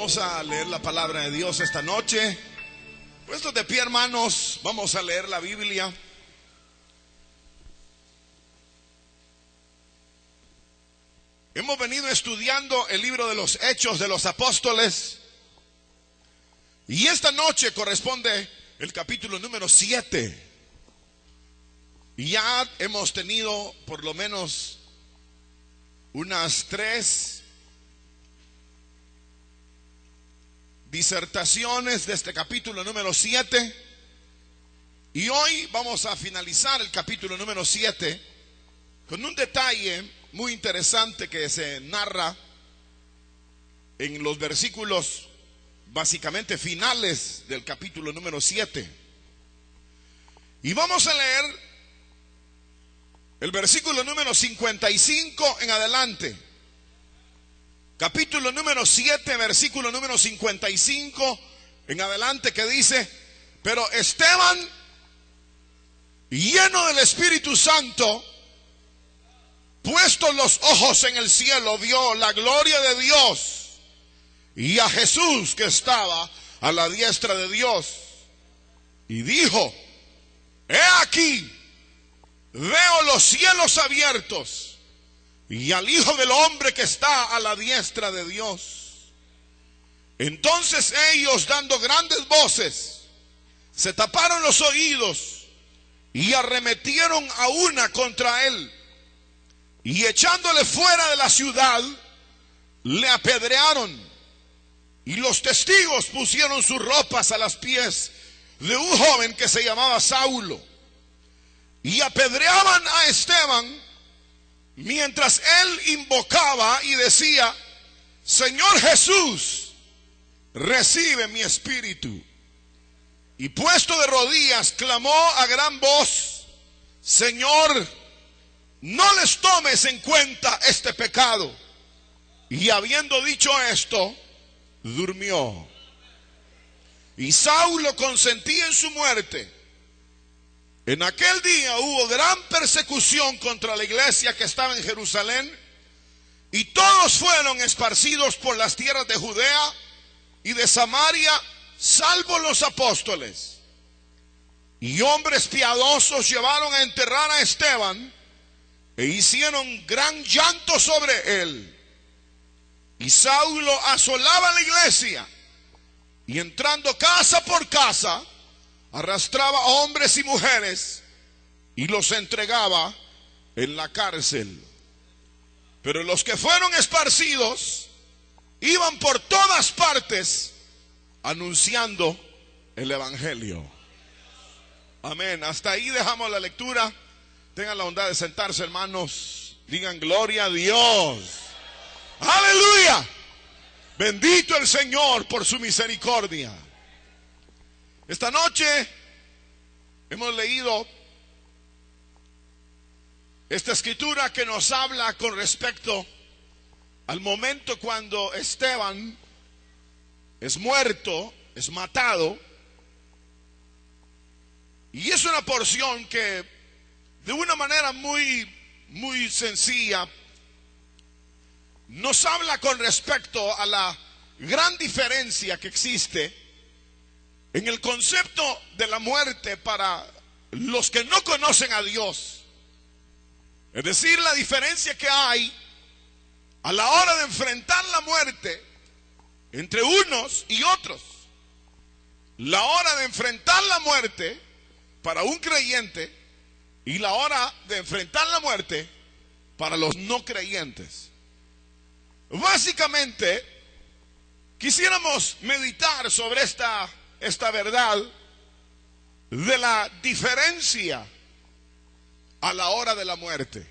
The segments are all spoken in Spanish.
Vamos a leer la palabra de Dios esta noche. Puestos de pie, hermanos, vamos a leer la Biblia. Hemos venido estudiando el libro de los Hechos de los Apóstoles. Y esta noche corresponde el capítulo número 7. Y ya hemos tenido por lo menos unas 3 disertaciones de este capítulo número 7. Y hoy vamos a finalizar el capítulo número 7 con un detalle muy interesante que se narra en los versículos básicamente finales del capítulo número 7. Y vamos a leer el versículo número 55 en adelante. Capítulo número 7, versículo número 55 en adelante, que dice: pero Esteban, lleno del Espíritu Santo, puestos los ojos en el cielo, vio la gloria de Dios y a Jesús que estaba a la diestra de Dios. Y dijo: he aquí, veo los cielos abiertos y al Hijo del Hombre que está a la diestra de Dios. Entonces ellos, dando grandes voces, se taparon los oídos y arremetieron a una contra él, y echándole fuera de la ciudad, le apedrearon. Y los testigos pusieron sus ropas a los pies de un joven que se llamaba Saulo, y apedreaban a Esteban mientras él invocaba y decía: Señor Jesús, recibe mi espíritu. Y puesto de rodillas, clamó a gran voz: Señor, no les tomes en cuenta este pecado. Y habiendo dicho esto, durmió. Y Saulo consentía en su muerte. En aquel día hubo gran persecución contra la iglesia que estaba en Jerusalén, y todos fueron esparcidos por las tierras de Judea y de Samaria, salvo los apóstoles. Y hombres piadosos llevaron a enterrar a Esteban, e hicieron gran llanto sobre él. Y Saulo asolaba la iglesia, y entrando casa por casa, arrastraba a hombres y mujeres y los entregaba en la cárcel. Pero los que fueron esparcidos iban por todas partes anunciando el evangelio. Amén. Hasta ahí dejamos la lectura. Tengan la bondad de sentarse, hermanos. Digan gloria a Dios. Aleluya. Bendito el Señor por su misericordia. Esta noche hemos leído esta escritura que nos habla con respecto al momento cuando Esteban es muerto, es matado. Y es una porción que de una manera muy sencilla nos habla con respecto a la gran diferencia que existe en el concepto de la muerte para los que no conocen a Dios. Es decir, la diferencia que hay a la hora de enfrentar la muerte entre unos y otros. La hora de enfrentar la muerte para un creyente y la hora de enfrentar la muerte para los no creyentes. Básicamente, quisiéramos meditar sobre esta verdad de la diferencia a la hora de la muerte.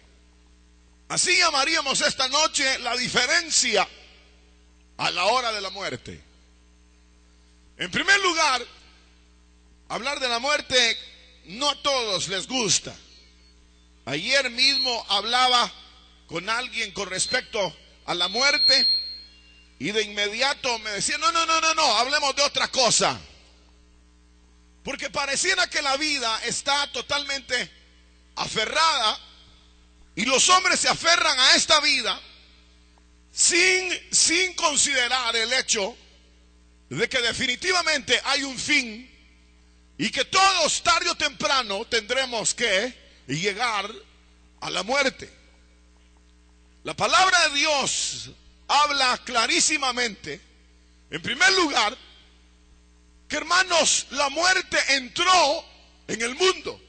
Así llamaríamos esta noche la diferencia a la hora de la muerte. En primer lugar, hablar de la muerte no a todos les gusta. Ayer mismo hablaba con alguien con respecto a la muerte y de inmediato me decía: no, hablemos de otra cosa. Porque pareciera que la vida está totalmente aferrada y los hombres se aferran a esta vida sin considerar el hecho de que definitivamente hay un fin y que todos tarde o temprano tendremos que llegar a la muerte. La palabra de Dios habla clarísimamente, en primer lugar, que hermanos, la muerte entró en el mundo.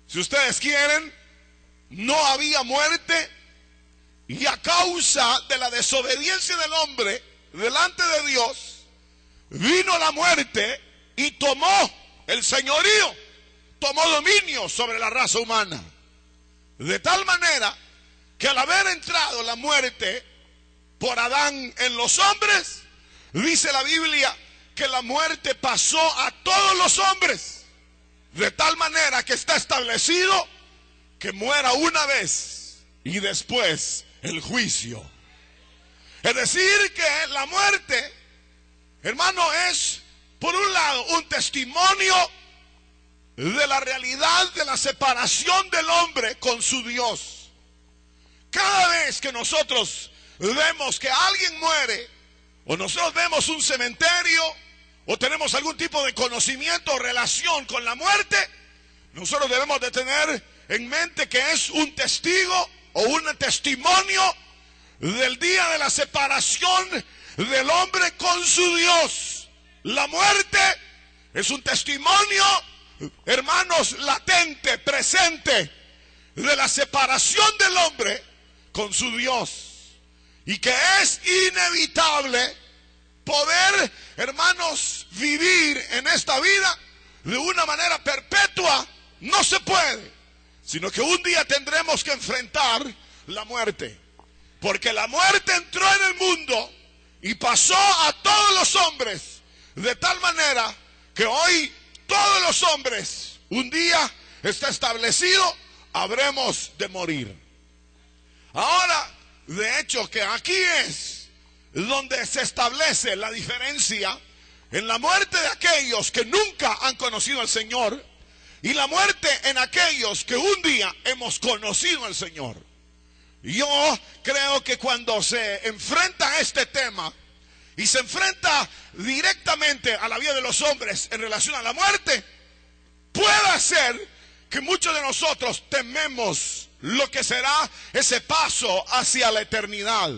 Si ustedes quieren, no había muerte, y a causa de la desobediencia del hombre delante de Dios, vino la muerte y tomó el señorío, tomó dominio sobre la raza humana. De tal manera que al haber entrado la muerte por Adán en los hombres, dice la Biblia que la muerte pasó a todos los hombres. De tal manera que está establecido que muera una vez y después el juicio. Es decir, que la muerte, hermano, es por un lado un testimonio de la realidad de la separación del hombre con su Dios. Cada vez que nosotros vemos que alguien muere, o nosotros vemos un cementerio, o tenemos algún tipo de conocimiento o relación con la muerte, nosotros debemos de tener en mente que es un testigo o un testimonio del día de la separación del hombre con su Dios. La muerte es un testimonio, hermanos, latente, presente, de la separación del hombre con su Dios, y que es inevitable poder, hermanos, vivir en esta vida de una manera perpetua. No se puede, sino que un día tendremos que enfrentar la muerte, porque la muerte entró en el mundo y pasó a todos los hombres, de tal manera que hoy todos los hombres, un día está establecido, habremos de morir. Ahora, de hecho, que aquí es donde se establece la diferencia en la muerte de aquellos que nunca han conocido al Señor y la muerte en aquellos que un día hemos conocido al Señor. Yo creo que cuando se enfrenta a este tema y se enfrenta directamente a la vida de los hombres en relación a la muerte, puede ser que muchos de nosotros tememos lo que será ese paso hacia la eternidad.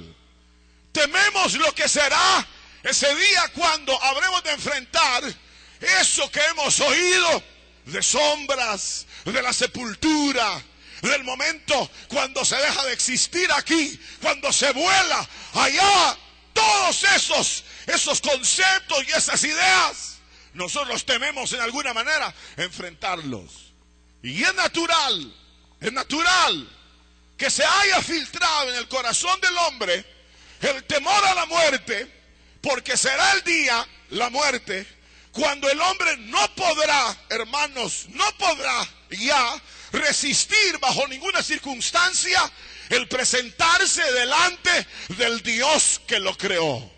Tememos lo que será ese día cuando habremos de enfrentar eso que hemos oído de sombras, de la sepultura, del momento cuando se deja de existir aquí, cuando se vuela allá. Todos esos conceptos y esas ideas, nosotros tememos en alguna manera enfrentarlos. Y es natural que se haya filtrado en el corazón del hombre el temor a la muerte, porque será el día, la muerte, cuando el hombre no podrá, hermanos, no podrá ya resistir bajo ninguna circunstancia el presentarse delante del Dios que lo creó.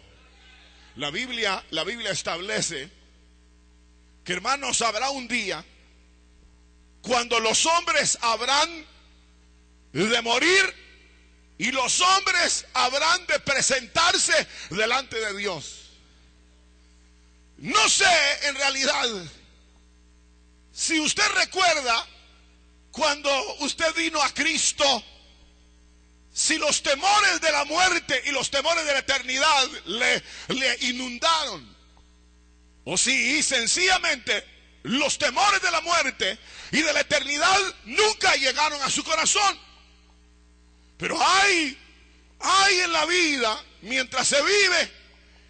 La Biblia establece que, hermanos, habrá un día cuando los hombres habrán de morir y los hombres habrán de presentarse delante de Dios. No sé en realidad si usted recuerda cuando usted vino a Cristo, si los temores de la muerte y los temores de la eternidad le inundaron, o si sencillamente los temores de la muerte y de la eternidad nunca llegaron a su corazón. Pero hay en la vida, mientras se vive,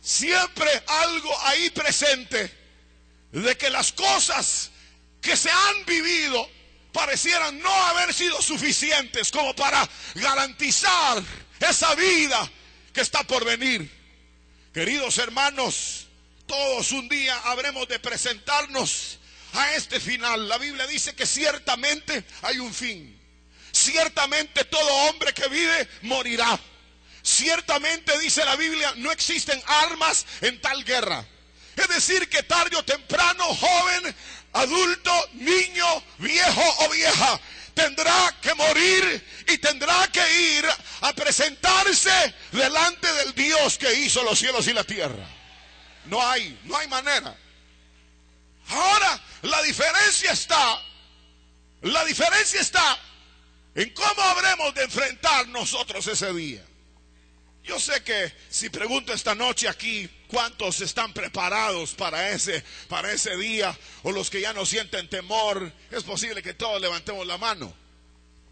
siempre algo ahí presente de que las cosas que se han vivido parecieran no haber sido suficientes como para garantizar esa vida que está por venir. Queridos hermanos, todos un día habremos de presentarnos a este final. La Biblia dice que ciertamente hay un fin. Ciertamente todo hombre que vive morirá. Ciertamente, dice la Biblia, no existen armas en tal guerra. Es decir, que tarde o temprano, joven, adulto, niño, viejo o vieja, tendrá que morir y tendrá que ir a presentarse delante del Dios que hizo los cielos y la tierra. No hay manera. Ahora, la diferencia está en cómo habremos de enfrentar nosotros ese día. Yo sé que si pregunto esta noche aquí, ¿cuántos están preparados para ese día? O los que ya no sienten temor, es posible que todos levantemos la mano.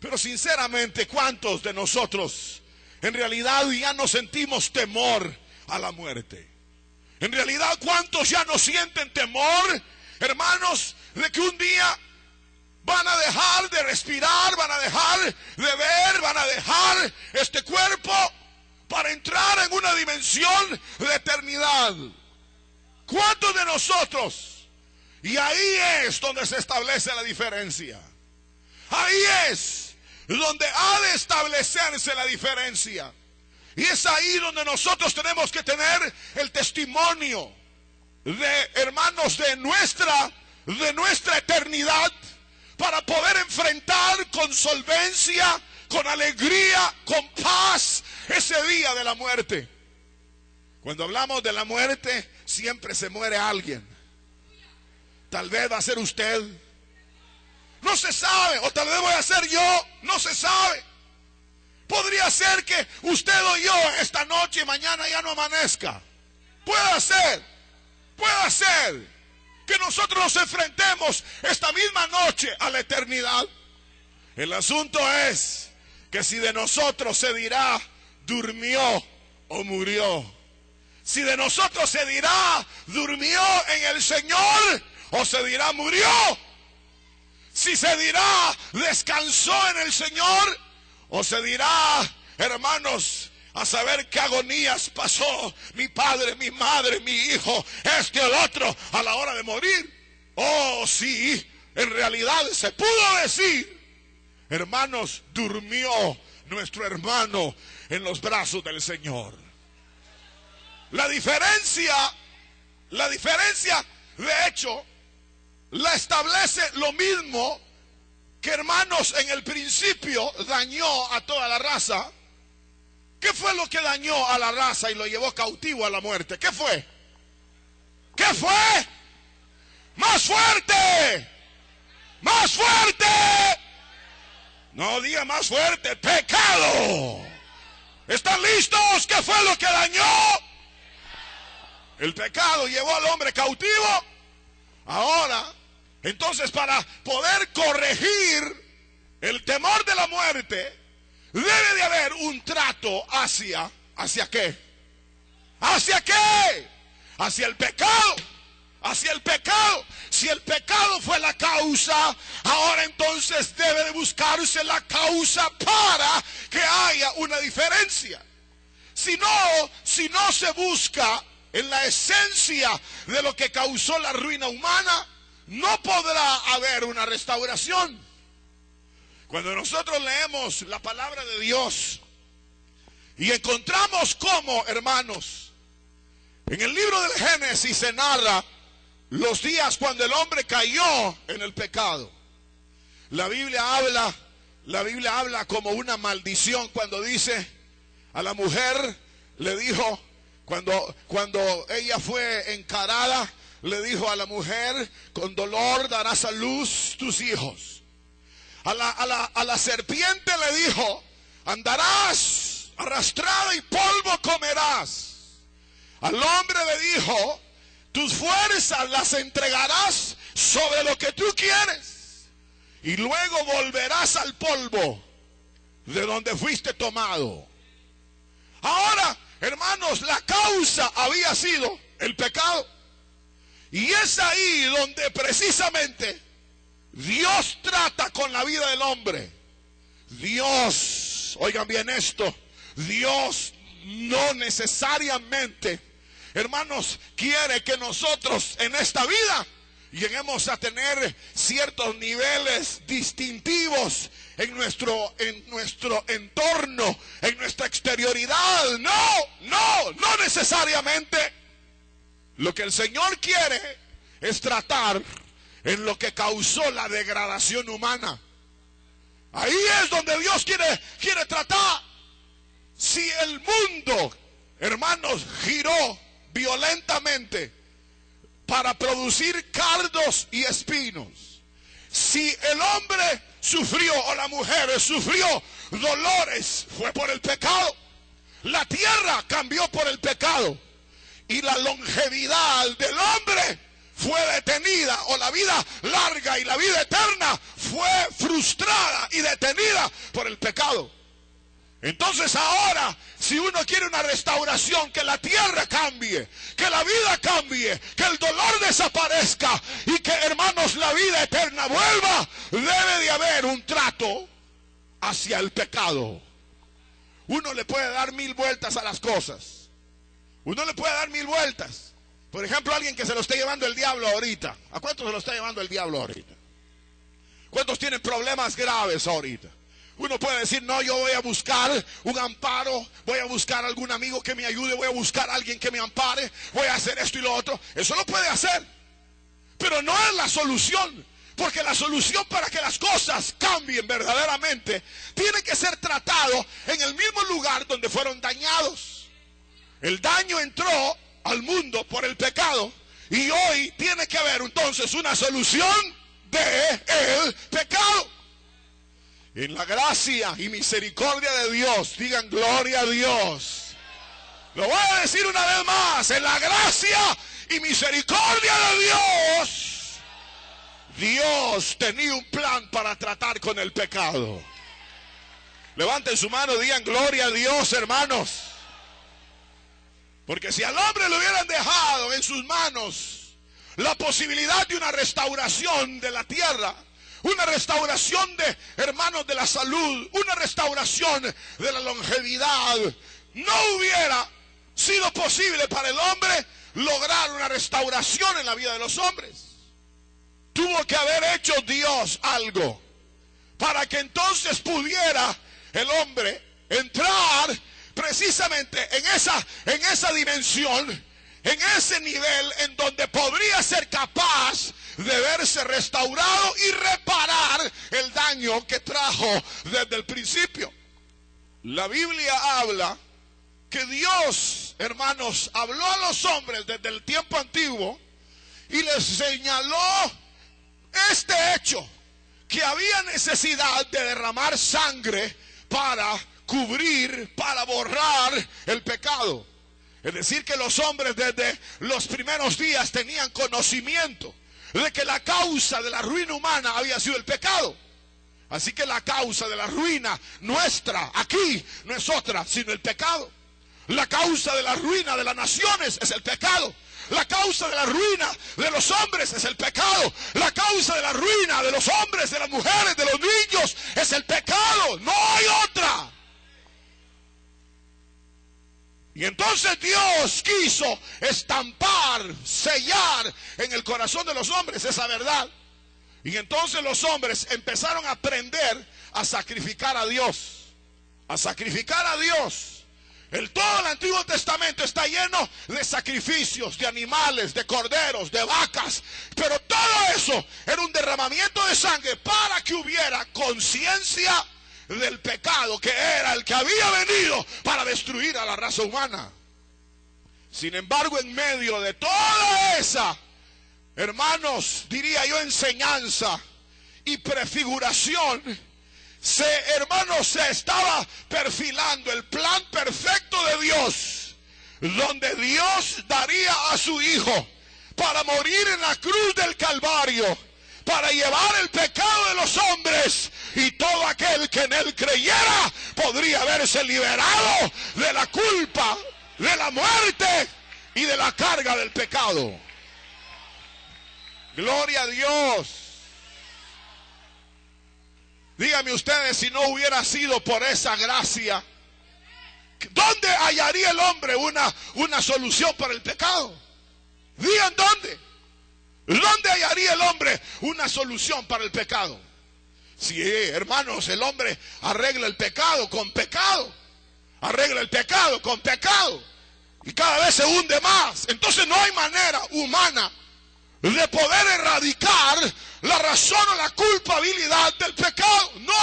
Pero sinceramente, ¿cuántos de nosotros en realidad ya no sentimos temor a la muerte? En realidad, ¿cuántos ya no sienten temor, hermanos, de que un día van a dejar de respirar, van a dejar de ver, van a dejar este cuerpo para entrar en una dimensión de eternidad? ¿Cuántos de nosotros? Y ahí es donde se establece la diferencia. Ahí es donde ha de establecerse la diferencia. Y es ahí donde nosotros tenemos que tener el testimonio de, hermanos, de nuestra eternidad, para poder enfrentar con solvencia, con alegría, con paz ese día de la muerte. Cuando hablamos de la muerte, siempre se muere alguien. Tal vez va a ser usted, no se sabe, o tal vez voy a ser yo, no se sabe. Podría ser que usted o yo esta noche y mañana ya no amanezca. Puede ser que nosotros nos enfrentemos esta misma noche a la eternidad. El asunto es que si de nosotros se dirá durmió o murió, si de nosotros se dirá durmió en el Señor o se dirá murió, si se dirá descansó en el Señor o se dirá, hermanos, a saber qué agonías pasó mi padre, mi madre, mi hijo, este o el otro a la hora de morir. Oh, sí, en realidad se pudo decir, hermanos, durmió nuestro hermano en los brazos del Señor. La diferencia, de hecho, la establece lo mismo que, hermanos, en el principio dañó a toda la raza. ¿Qué fue lo que dañó a la raza y lo llevó cautivo a la muerte? ¿Qué fue? ¿Qué fue? ¡Más fuerte! ¡Más fuerte! No diga más fuerte, pecado. ¿Están listos? ¿Qué fue lo que dañó? El pecado llevó al hombre cautivo. Ahora, entonces, para poder corregir el temor de la muerte, debe de haber un trato ¿hacia qué? ¿Hacia qué? Hacia el pecado. Hacia el pecado. Si el pecado fue la causa, ahora entonces debe de buscarse la causa para que haya una diferencia. Si no se busca en la esencia de lo que causó la ruina humana, no podrá haber una restauración. Cuando nosotros leemos la palabra de Dios y encontramos cómo, hermanos, en el libro del Génesis se narra los días cuando el hombre cayó en el pecado. La Biblia habla como una maldición cuando dice a la mujer, le dijo, cuando ella fue encarada, le dijo a la mujer, con dolor darás a luz tus hijos. A la serpiente le dijo, andarás arrastrada y polvo comerás. Al hombre le dijo, tus fuerzas las entregarás sobre lo que tú quieres y luego volverás al polvo de donde fuiste tomado. Ahora, hermanos, la causa había sido el pecado. Y es ahí donde precisamente Dios trata con la vida del hombre. Dios, oigan bien esto, Dios no necesariamente, hermanos, quiere que nosotros en esta vida lleguemos a tener ciertos niveles distintivos en nuestro entorno, en nuestra exterioridad. No necesariamente. Lo que el Señor quiere es tratar en lo que causó la degradación humana. Ahí es donde Dios quiere tratar. Si el mundo, hermanos, giró violentamente para producir cardos y espinos. Si el hombre sufrió o la mujer sufrió dolores, fue por el pecado. La tierra cambió por el pecado. Y la longevidad del hombre fue detenida, o la vida larga y la vida eterna fue frustrada y detenida por el pecado. Entonces ahora, si uno quiere una restauración, que la tierra cambie, que la vida cambie, que el dolor desaparezca y que, hermanos, la vida eterna vuelva, debe de haber un trato hacia el pecado. Uno le puede dar 1000 vueltas a las cosas. Uno le puede dar 1000 vueltas. Por ejemplo, alguien que se lo esté llevando el diablo ahorita. ¿A cuántos se lo está llevando el diablo ahorita? ¿Cuántos tienen problemas graves ahorita? Uno puede decir, no, yo voy a buscar un amparo, voy a buscar algún amigo que me ayude, voy a buscar a alguien que me ampare, voy a hacer esto y lo otro. Eso lo puede hacer, pero no es la solución, porque la solución para que las cosas cambien verdaderamente tiene que ser tratado en el mismo lugar donde fueron dañados. El daño entró al mundo por el pecado, y hoy tiene que haber entonces una solución del pecado. En la gracia y misericordia de Dios, digan gloria a Dios. Lo voy a decir una vez más, en la gracia y misericordia de Dios, Dios tenía un plan para tratar con el pecado. Levanten su mano, digan gloria a Dios, hermanos. Porque si al hombre le hubieran dejado en sus manos la posibilidad de una restauración de la tierra, una restauración de, hermanos, de la salud, una restauración de la longevidad, no hubiera sido posible para el hombre lograr una restauración en la vida de los hombres. Tuvo que haber hecho Dios algo para que entonces pudiera el hombre entrar precisamente en esa dimensión, en ese nivel en donde podría ser capaz de verse restaurado y reparar el daño que trajo desde el principio. La Biblia habla que Dios, hermanos, habló a los hombres desde el tiempo antiguo y les señaló este hecho, que había necesidad de derramar sangre para cubrir, para borrar el pecado. Es decir, que los hombres desde los primeros días tenían conocimiento de que la causa de la ruina humana había sido el pecado. Así que la causa de la ruina nuestra aquí no es otra sino el pecado. La causa de la ruina de las naciones es el pecado. La causa de la ruina de los hombres es el pecado. La causa de la ruina de los hombres, de las mujeres, de los niños es el pecado. No hay otra. Y entonces Dios quiso estampar, sellar en el corazón de los hombres esa verdad. Y entonces los hombres empezaron a aprender a sacrificar a Dios. A sacrificar a Dios. Todo el Antiguo Testamento está lleno de sacrificios, de animales, de corderos, de vacas. Pero todo eso era un derramamiento de sangre para que hubiera conciencia del pecado, que era el que había venido para destruir a la raza humana. Sin embargo, en medio de toda esa, hermanos, diría yo, enseñanza y prefiguración, hermanos, se estaba perfilando el plan perfecto de Dios, donde Dios daría a su Hijo para morir en la cruz del Calvario, para llevar el pecado de los hombres, y todo aquel que en él creyera podría verse liberado de la culpa, de la muerte y de la carga del pecado. Gloria a Dios. Díganme ustedes, si no hubiera sido por esa gracia, ¿dónde hallaría el hombre una solución para el pecado? Digan dónde. ¿Dónde hallaría el hombre una solución para el pecado? Si, hermanos, el hombre arregla el pecado con pecado, arregla el pecado con pecado, y cada vez se hunde más, entonces no hay manera humana de poder erradicar la razón o la culpabilidad del pecado. No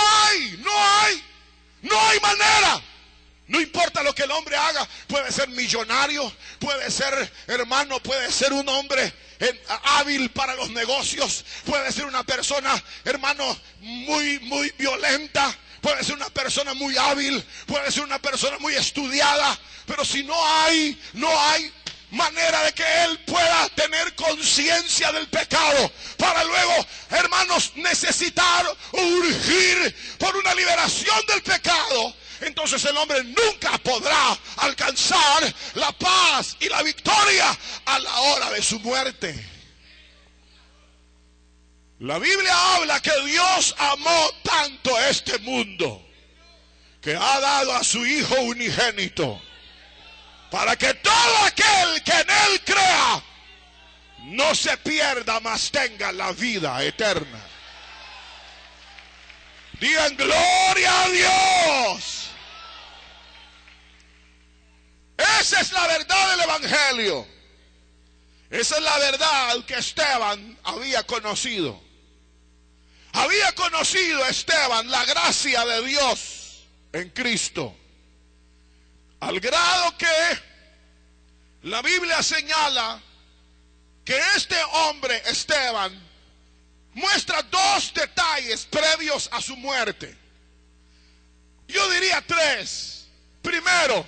hay manera. No importa lo que el hombre haga, puede ser millonario, puede ser, hermano, puede ser un hombre hábil para los negocios, puede ser una persona, hermano, muy violenta, puede ser una persona muy hábil, puede ser una persona muy estudiada, pero si no hay manera de que él pueda tener conciencia del pecado para luego, hermanos, necesitar o urgir por una liberación del pecado, entonces el hombre nunca podrá alcanzar la paz y la victoria a la hora de su muerte. La Biblia habla que Dios amó tanto a este mundo que ha dado a su Hijo unigénito, para que todo aquel que en Él crea no se pierda, mas tenga la vida eterna. Digan gloria a Dios. Esa es la verdad del Evangelio. Esa es la verdad que Esteban había conocido. Había conocido Esteban la gracia de Dios en Cristo, al grado que la Biblia señala que este hombre, Esteban, muestra dos detalles previos a su muerte. Yo diría tres. Primero,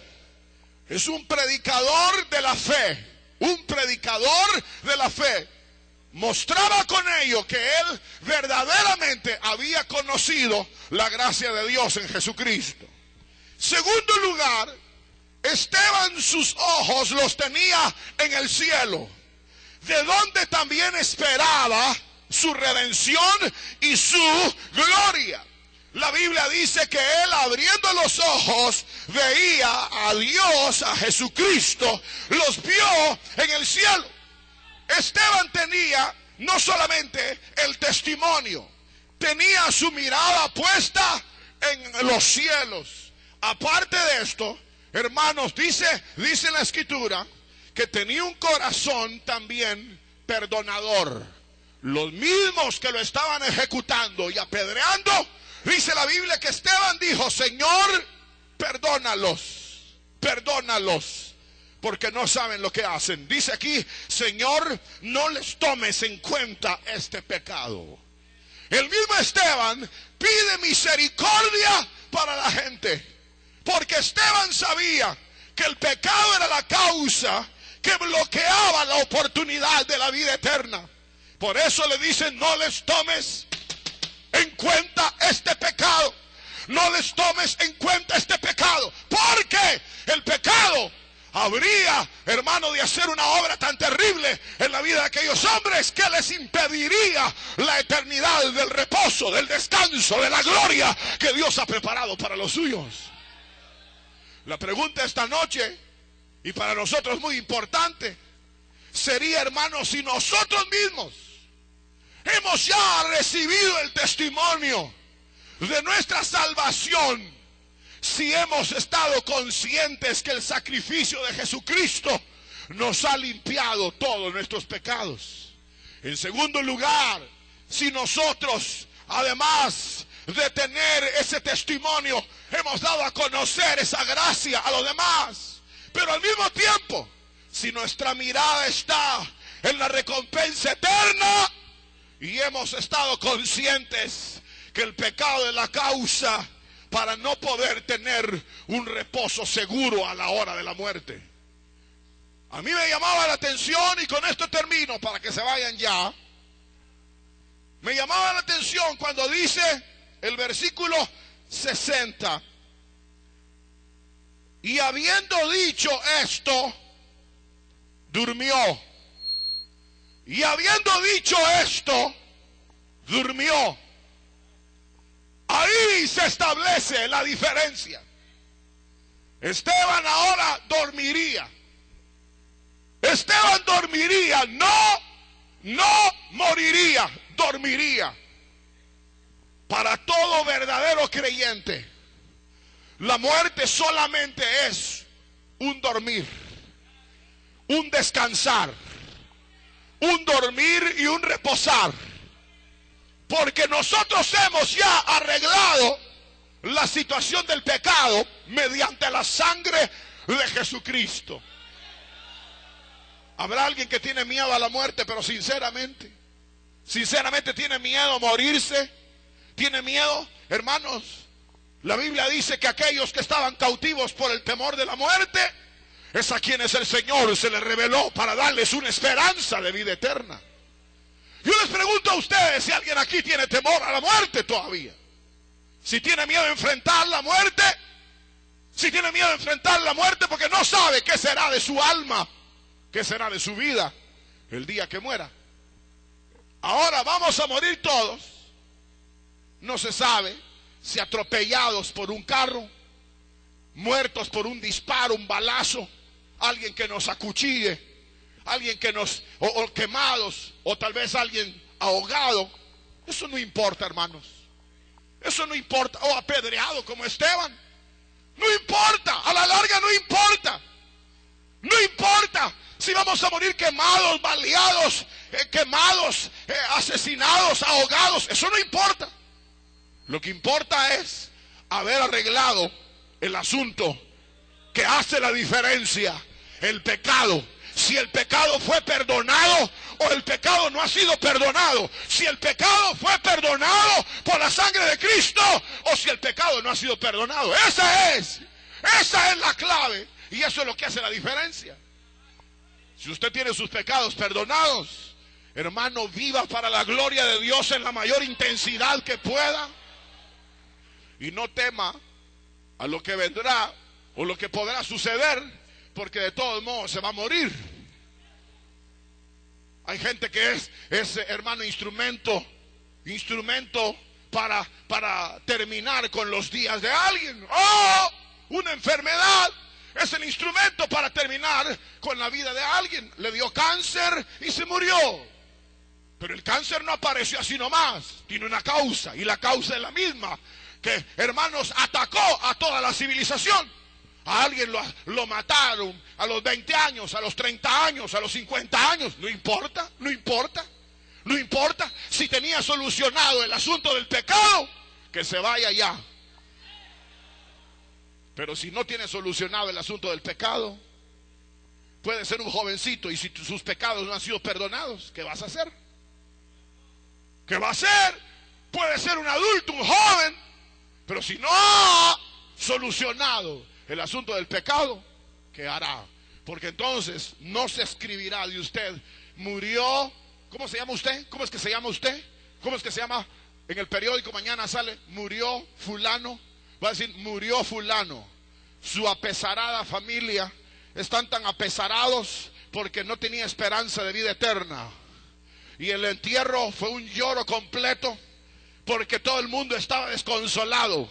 es un predicador de la fe. Un predicador de la fe. Mostraba con ello que él verdaderamente había conocido la gracia de Dios en Jesucristo. Segundo lugar, Esteban sus ojos los tenía en el cielo, de donde también esperaba su redención y su gloria. La Biblia dice que él, abriendo los ojos, veía a Dios, a Jesucristo, los vio en el cielo. Esteban tenía no solamente el testimonio, tenía su mirada puesta en los cielos. Aparte de esto, hermanos, dice la Escritura que tenía un corazón también perdonador. Los mismos que lo estaban ejecutando y apedreando, dice la Biblia que Esteban dijo: Señor, perdónalos, porque no saben lo que hacen. Dice aquí: Señor, no les tomes en cuenta este pecado. El mismo Esteban pide misericordia para la gente, porque Esteban sabía que el pecado era la causa que bloqueaba la oportunidad de la vida eterna. Por eso le dicen: no les tomes en cuenta este pecado. No les tomes en cuenta este pecado, porque el pecado habría, hermano, de hacer una obra tan terrible en la vida de aquellos hombres que les impediría la eternidad del reposo, del descanso, de la gloria que Dios ha preparado para los suyos. La pregunta esta noche, y para nosotros muy importante, sería, hermano, si nosotros mismos hemos ya recibido el testimonio de nuestra salvación, si hemos estado conscientes que el sacrificio de Jesucristo nos ha limpiado todos nuestros pecados. En segundo lugar, si nosotros, además de tener ese testimonio, hemos dado a conocer esa gracia a los demás, pero al mismo tiempo, si nuestra mirada está en la recompensa eterna y hemos estado conscientes que el pecado es la causa para no poder tener un reposo seguro a la hora de la muerte. A mí me llamaba la atención, y con esto termino para que se vayan ya. Me llamaba la atención cuando dice el versículo 60: y habiendo dicho esto, durmió. Y habiendo dicho esto, durmió. Ahí se establece la diferencia. Esteban ahora dormiría. Esteban dormiría, no moriría, dormiría. Para todo verdadero creyente, la muerte solamente es un dormir, un descansar, un dormir y un reposar. Porque nosotros hemos ya arreglado la situación del pecado mediante la sangre de Jesucristo. Habrá alguien que tiene miedo a la muerte, pero sinceramente tiene miedo a morirse, tiene miedo, hermanos. La Biblia dice que aquellos que estaban cautivos por el temor de la muerte, es a quienes el Señor se les reveló para darles una esperanza de vida eterna. Yo les pregunto a ustedes si alguien aquí tiene temor a la muerte todavía. Si tiene miedo de enfrentar la muerte, si tiene miedo de enfrentar la muerte porque no sabe qué será de su alma, qué será de su vida el día que muera. Ahora vamos a morir todos. No se sabe si atropellados por un carro, muertos por un disparo, un balazo, alguien que nos acuchille, alguien que nos, o quemados, o tal vez alguien ahogado. Eso no importa, hermanos. Eso no importa. O apedreado como Esteban. No importa. A la larga no importa. No importa si vamos a morir quemados, baleados, asesinados, ahogados. Eso no importa. Lo que importa es haber arreglado el asunto que hace la diferencia, el pecado. Si el pecado fue perdonado o el pecado no ha sido perdonado. Si el pecado fue perdonado por la sangre de Cristo o si el pecado no ha sido perdonado. Esa es la clave y eso es lo que hace la diferencia. Si usted tiene sus pecados perdonados, hermano, viva para la gloria de Dios en la mayor intensidad que pueda y no tema a lo que vendrá o lo que podrá suceder, porque de todos modos se va a morir. Hay gente que es hermano, instrumento para terminar con los días de alguien. ¡Oh! Una enfermedad es el instrumento para terminar con la vida de alguien. Le dio cáncer y se murió. Pero el cáncer no apareció así nomás. Tiene una causa y la causa es la misma. Que, hermanos, atacó a toda la civilización. A alguien lo mataron a los 20 años, a los 30 años, a los 50 años. No importa, no importa. No importa. Si tenía solucionado el asunto del pecado, que se vaya ya. Pero si no tiene solucionado el asunto del pecado, puede ser un jovencito y si sus pecados no han sido perdonados, ¿qué vas a hacer? ¿Qué va a hacer? Puede ser un adulto, un joven, pero si no ha solucionado el asunto del pecado, ¿qué hará? Porque entonces no se escribirá de usted, murió, ¿cómo se llama usted? ¿Cómo es que se llama usted? ¿Cómo es que se llama? En el periódico mañana sale, murió fulano. Va a decir, murió fulano. Su apesarada familia están tan apesarados porque no tenía esperanza de vida eterna. Y el entierro fue un lloro completo porque todo el mundo estaba desconsolado.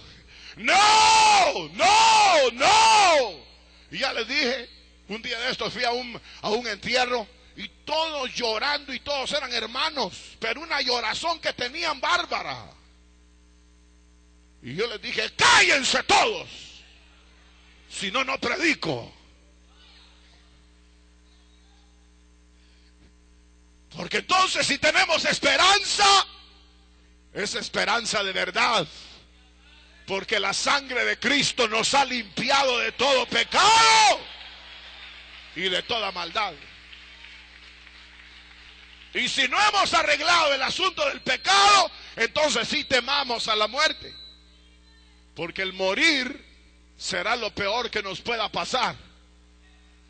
¡No! ¡No! ¡No! Y ya les dije, un día de estos fui a un entierro y todos llorando y todos eran hermanos, pero una llorazón que tenían bárbara. Y yo les dije, cállense todos, si no, no predico. Porque entonces si tenemos esperanza, es esperanza de verdad. Porque la sangre de Cristo nos ha limpiado de todo pecado y de toda maldad. Y si no hemos arreglado el asunto del pecado, entonces sí temamos a la muerte. Porque el morir será lo peor que nos pueda pasar.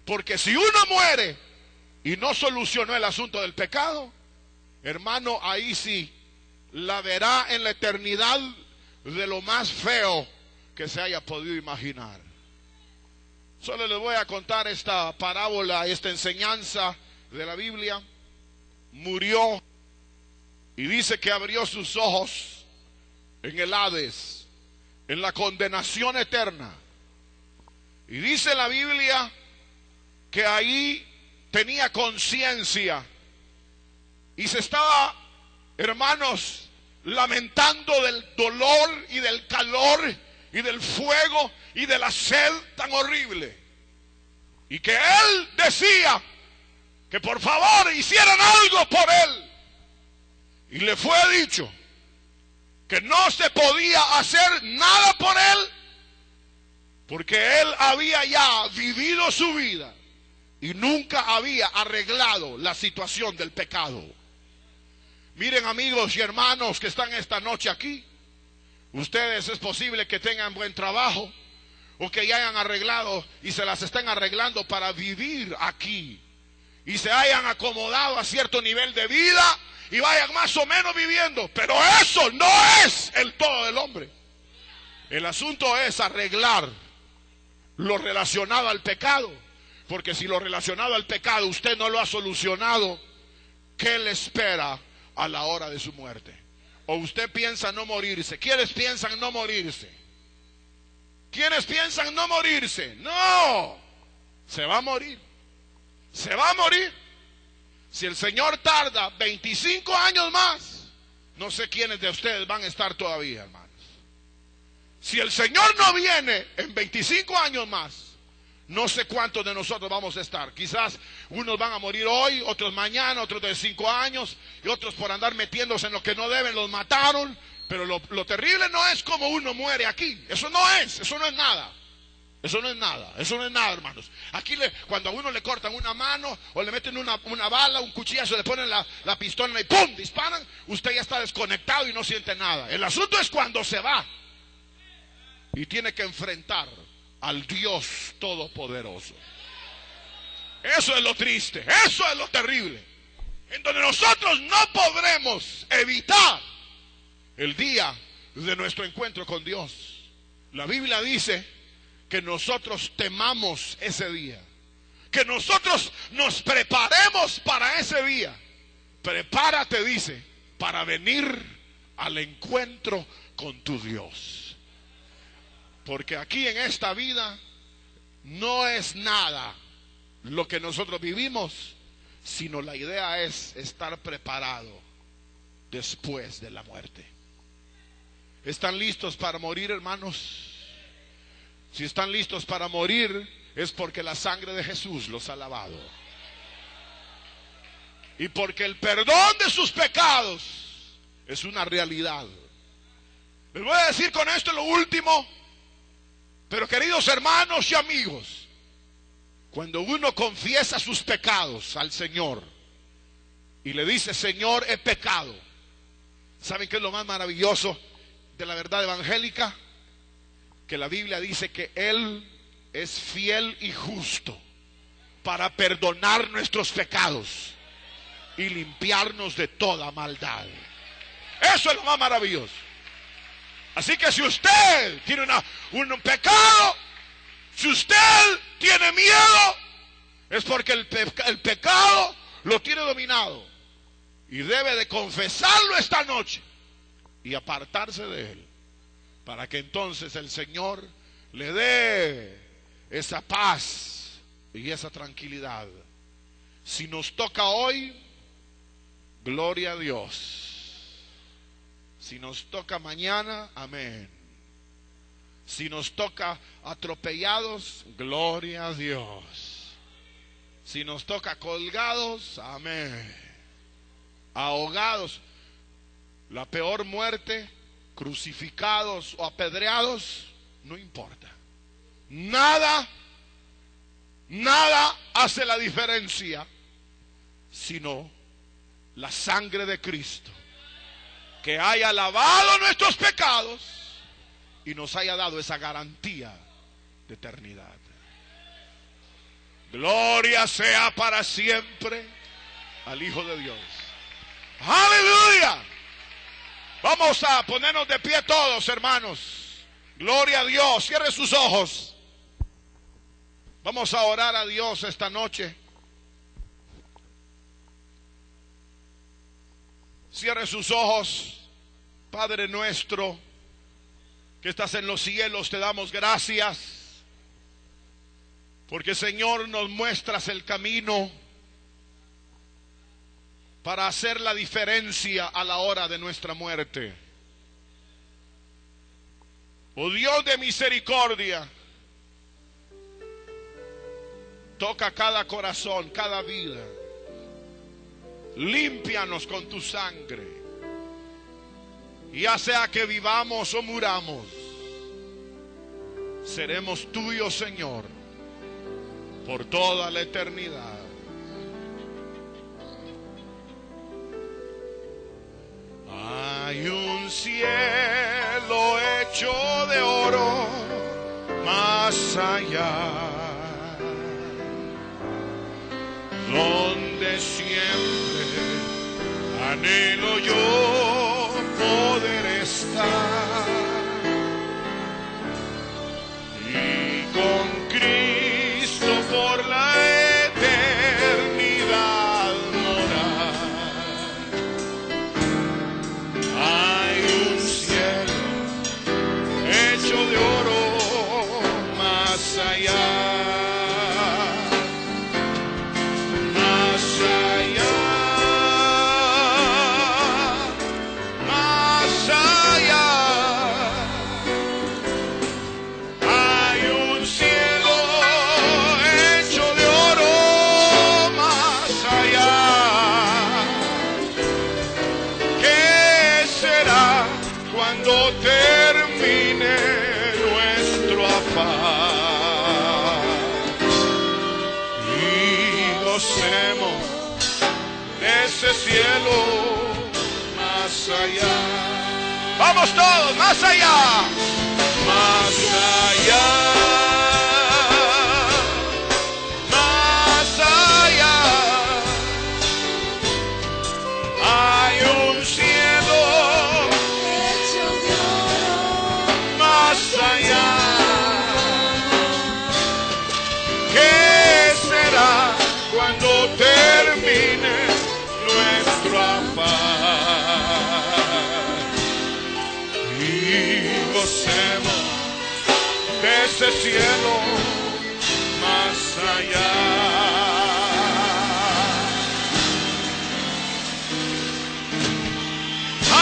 Porque si uno muere y no solucionó el asunto del pecado, hermano, ahí sí la verá en la eternidad de lo más feo que se haya podido imaginar. Solo les voy a contar esta parábola, esta enseñanza de la Biblia. Murió y dice que abrió sus ojos en el Hades, en la condenación eterna. Y dice la Biblia que ahí tenía conciencia y se estaba, hermanos, lamentando del dolor y del calor y del fuego y de la sed tan horrible. Y que él decía que por favor hicieran algo por él. Y le fue dicho que no se podía hacer nada por él, porque él había ya vivido su vida y nunca había arreglado la situación del pecado. Miren, amigos y hermanos que están esta noche aquí, ustedes es posible que tengan buen trabajo o que ya hayan arreglado y se las estén arreglando para vivir aquí y se hayan acomodado a cierto nivel de vida y vayan más o menos viviendo, pero eso no es el todo del hombre. El asunto es arreglar lo relacionado al pecado, porque si lo relacionado al pecado usted no lo ha solucionado, ¿qué le espera a la hora de su muerte? ¿O usted piensa no morirse? ¿Quiénes piensan no morirse? ¿Quiénes piensan no morirse? No, se va a morir. Se va a morir. Si el Señor tarda 25 años más, no sé quiénes de ustedes van a estar todavía, hermanos. Si el Señor no viene en 25 años más, no sé cuántos de nosotros vamos a estar. Quizás unos van a morir hoy, otros mañana, otros de 5 años, y otros por andar metiéndose en lo que no deben, los mataron. Pero lo terrible no es como uno muere aquí. Eso no es nada. Eso no es nada, hermanos. Aquí cuando a uno le cortan una mano o le meten una bala, un cuchillazo, le ponen la pistola y ¡pum! Disparan, usted ya está desconectado y no siente nada. El asunto es cuando se va y tiene que enfrentar al Dios Todopoderoso. Eso es lo triste, eso es lo terrible, en donde nosotros no podremos evitar el día de nuestro encuentro con Dios. La Biblia dice que nosotros temamos ese día, que nosotros nos preparemos para ese día. Prepárate, dice, para venir al encuentro con tu Dios. Porque aquí en esta vida no es nada lo que nosotros vivimos, sino la idea es estar preparado después de la muerte. ¿Están listos para morir, hermanos? Si están listos para morir, es porque la sangre de Jesús los ha lavado. Y porque el perdón de sus pecados es una realidad. Les voy a decir con esto lo último, pero queridos hermanos y amigos, cuando uno confiesa sus pecados al Señor y le dice, Señor, he pecado, ¿saben qué es lo más maravilloso de la verdad evangélica? Que la Biblia dice que Él es fiel y justo para perdonar nuestros pecados y limpiarnos de toda maldad. Eso es lo más maravilloso. Así que si usted tiene un pecado, si usted tiene miedo, es porque el pecado lo tiene dominado y debe de confesarlo esta noche y apartarse de él, para que entonces el Señor le dé esa paz y esa tranquilidad. Si nos toca hoy, gloria a Dios. Si nos toca mañana, amén. Si nos toca atropellados, gloria a Dios. Si nos toca colgados, amén. Ahogados, la peor muerte, crucificados o apedreados, no importa. Nada hace la diferencia, sino la sangre de Cristo, que haya lavado nuestros pecados y nos haya dado esa garantía de eternidad. Gloria sea para siempre al Hijo de Dios. ¡Aleluya! Vamos a ponernos de pie todos, hermanos. Gloria a Dios. Cierre sus ojos. Vamos a orar a Dios esta noche. Cierre sus ojos. Padre nuestro que estás en los cielos, te damos gracias porque, Señor, nos muestras el camino para hacer la diferencia a la hora de nuestra muerte. Oh Dios de misericordia, toca cada corazón, cada vida. Límpianos con tu sangre. Ya sea que vivamos o muramos, seremos tuyos, Señor, por toda la eternidad. Hay un cielo hecho de oro más allá, donde siempre anhelo yo poder estar y con Cristo por la eternidad morar. Hay un cielo hecho de oro más allá. Termine nuestro afán y gocemos de ese cielo más allá. Vamos todos, más allá, más allá. Termine nuestro afán y gocemos de ese cielo más allá.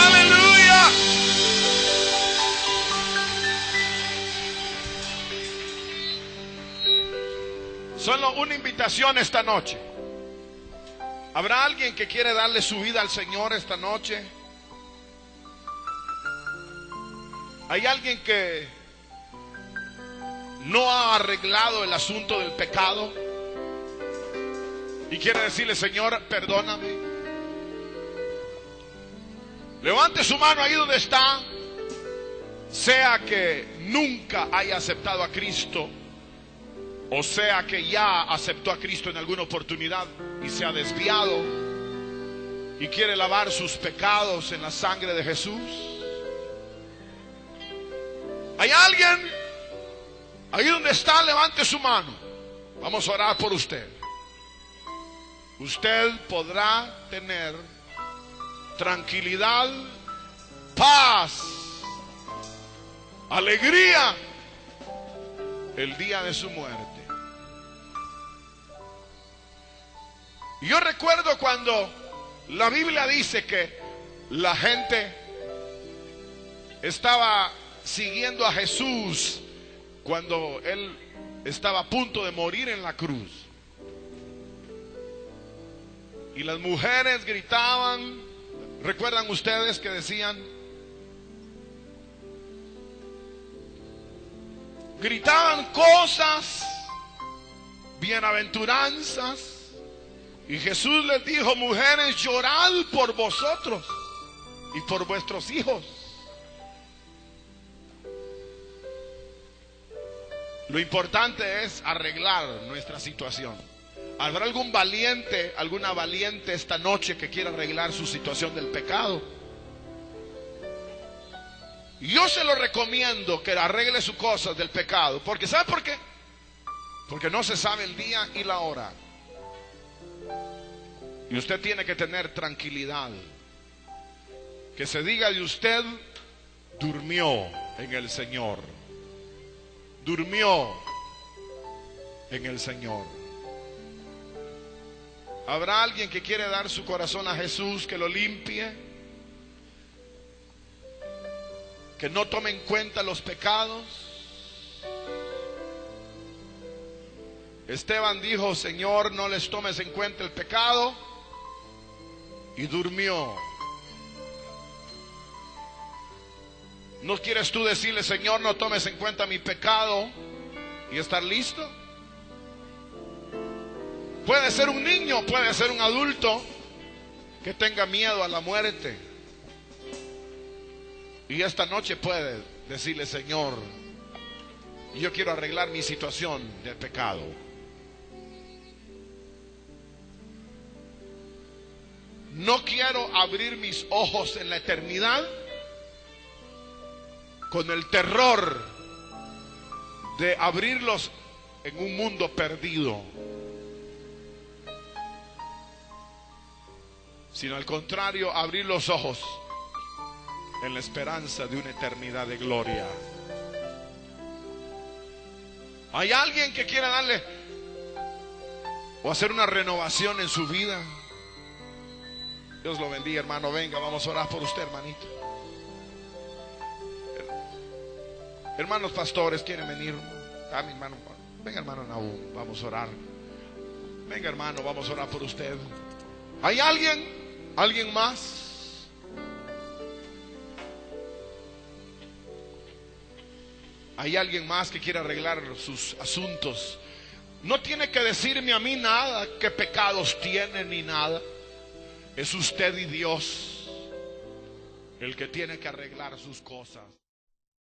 Aleluya. Solo una invitación esta noche. ¿Habrá alguien que quiere darle su vida al Señor esta noche? ¿Hay alguien que no ha arreglado el asunto del pecado y quiere decirle: Señor, perdóname? Levante su mano ahí donde está. Sea que nunca haya aceptado a Cristo, o sea que ya aceptó a Cristo en alguna oportunidad y se ha desviado y quiere lavar sus pecados en la sangre de Jesús. ¿Hay alguien? Ahí donde está, levante su mano. Vamos a orar por usted. Usted podrá tener tranquilidad, paz, alegría el día de su muerte. Yo recuerdo cuando la Biblia dice que la gente estaba siguiendo a Jesús cuando Él estaba a punto de morir en la cruz. Y las mujeres gritaban. ¿Recuerdan ustedes que decían? Gritaban cosas, bienaventuranzas. Y Jesús les dijo: mujeres, llorad por vosotros y por vuestros hijos. Lo importante es arreglar nuestra situación. ¿Habrá algún valiente, alguna valiente esta noche que quiera arreglar su situación del pecado? Yo se lo recomiendo que arregle sus cosas del pecado. Porque ¿sabe por qué? Porque no se sabe el día y la hora. Y usted tiene que tener tranquilidad. Que se diga de usted: durmió en el Señor. Durmió en el Señor. ¿Habrá alguien que quiere dar su corazón a Jesús, que lo limpie? Que no tome en cuenta los pecados. Esteban dijo: Señor, no les tomes en cuenta el pecado. Y durmió. ¿No quieres tú decirle, Señor, no tomes en cuenta mi pecado y estar listo? Puede ser un niño, puede ser un adulto que tenga miedo a la muerte. Y esta noche puede decirle, Señor, yo quiero arreglar mi situación de pecado. No quiero abrir mis ojos en la eternidad con el terror de abrirlos en un mundo perdido, sino al contrario, abrir los ojos en la esperanza de una eternidad de gloria. ¿Hay alguien que quiera darle o hacer una renovación en su vida? Dios lo bendiga, hermano. Venga, vamos a orar por usted, hermanito. Hermanos pastores, ¿quieren venir? Ah, mi hermano. Venga, hermano Nahum, vamos a orar. Venga, hermano, vamos a orar por usted. ¿Hay alguien? ¿Alguien más? ¿Hay alguien más que quiera arreglar sus asuntos? No tiene que decirme a mí nada, qué pecados tiene ni nada. Es usted y Dios el que tiene que arreglar sus cosas.